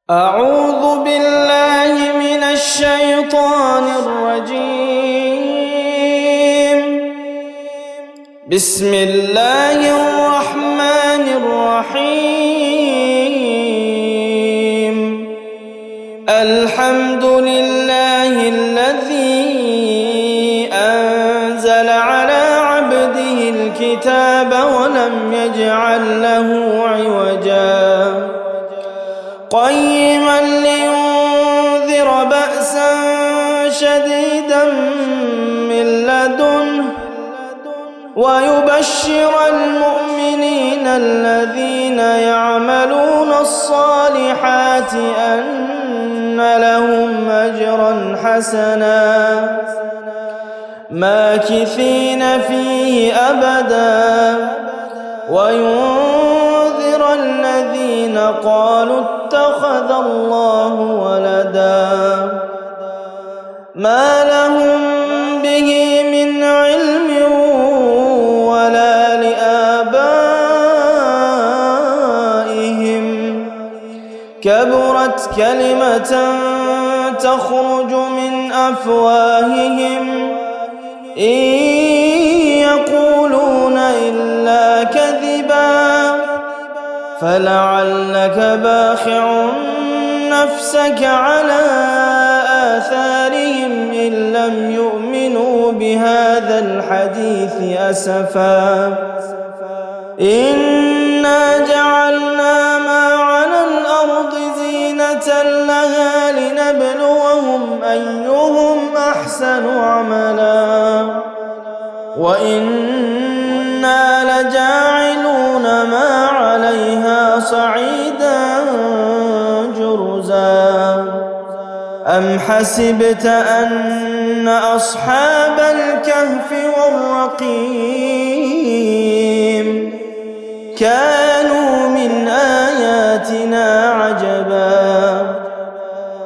أعوذ بالله من الشيطان الرجيم. بسم الله الرحمن الرحيم. الحمد لله الذي أنزل على عبده الكتاب ولم يجعل له عوجا قيما لينذر بأسا شديدا من لدنه ويبشر المؤمنين الذين يعملون الصالحات أن لهم أجرا حسنا ماكثين فيه أبدا وينذر الذين قالوا اتخذ الله ولدا ما لهم به من علم ولا لآبائهم كبرت كلمة تخرج من أفواههم إن يقولون إلا كذبا فلعلك باخع نفسك على آثارهم إن لم يؤمنوا بهذا الحديث أسفا إنا جعلنا ما على الأرض زينة لها لنبلوهم أيهم أحسن عملا وإنا لجاعلون ما عليها صعيدا جرزا أم حسبت أن أصحاب الكهف والرقيم كانوا من آياتنا عجبا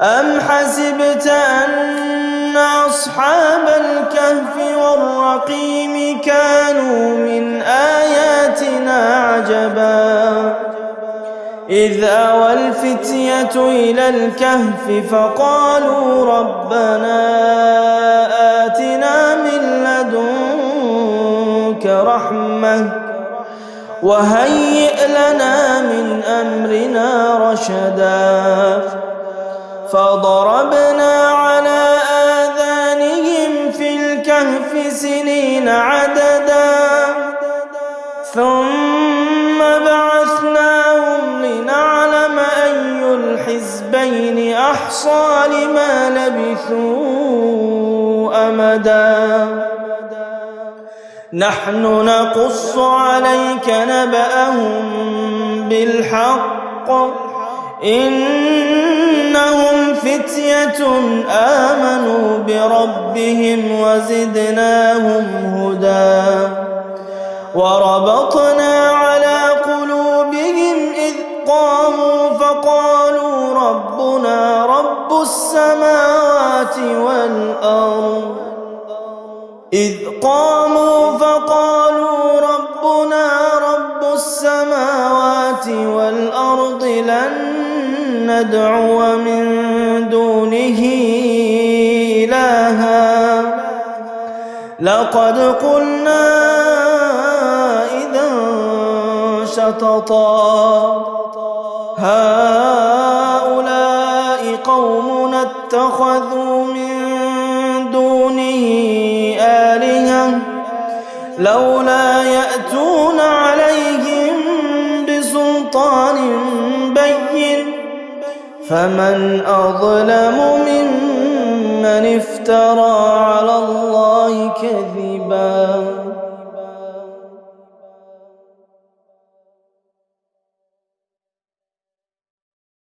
أم حسبت أن أصحاب الكهف والرقيم كانوا من آياتنا عجبا إذ أوى الفتية إلى الكهف فقالوا ربنا آتنا من لدنك رحمة وهيئ لنا من أمرنا رشدا فضربنا على آذانهم في الكهف سنين عددا ثم بعثناهم لنعلم أي الحزبين أحصى لما لبثوا أمدا نحن نقص عليك نبأهم بالحق إنهم فتية آمنوا بربهم وزدناهم هدى وربطنا على قلوبهم إذ قاموا فقالوا ربنا رب السماوات والأرض لن ندعو من دونه إلها لقد قلنا إذا شططا هؤلاء قومنا اتخذوا من دونه آلهة لولا يأتون عليهم بسلطان بين فمن أظلم ممن افترى على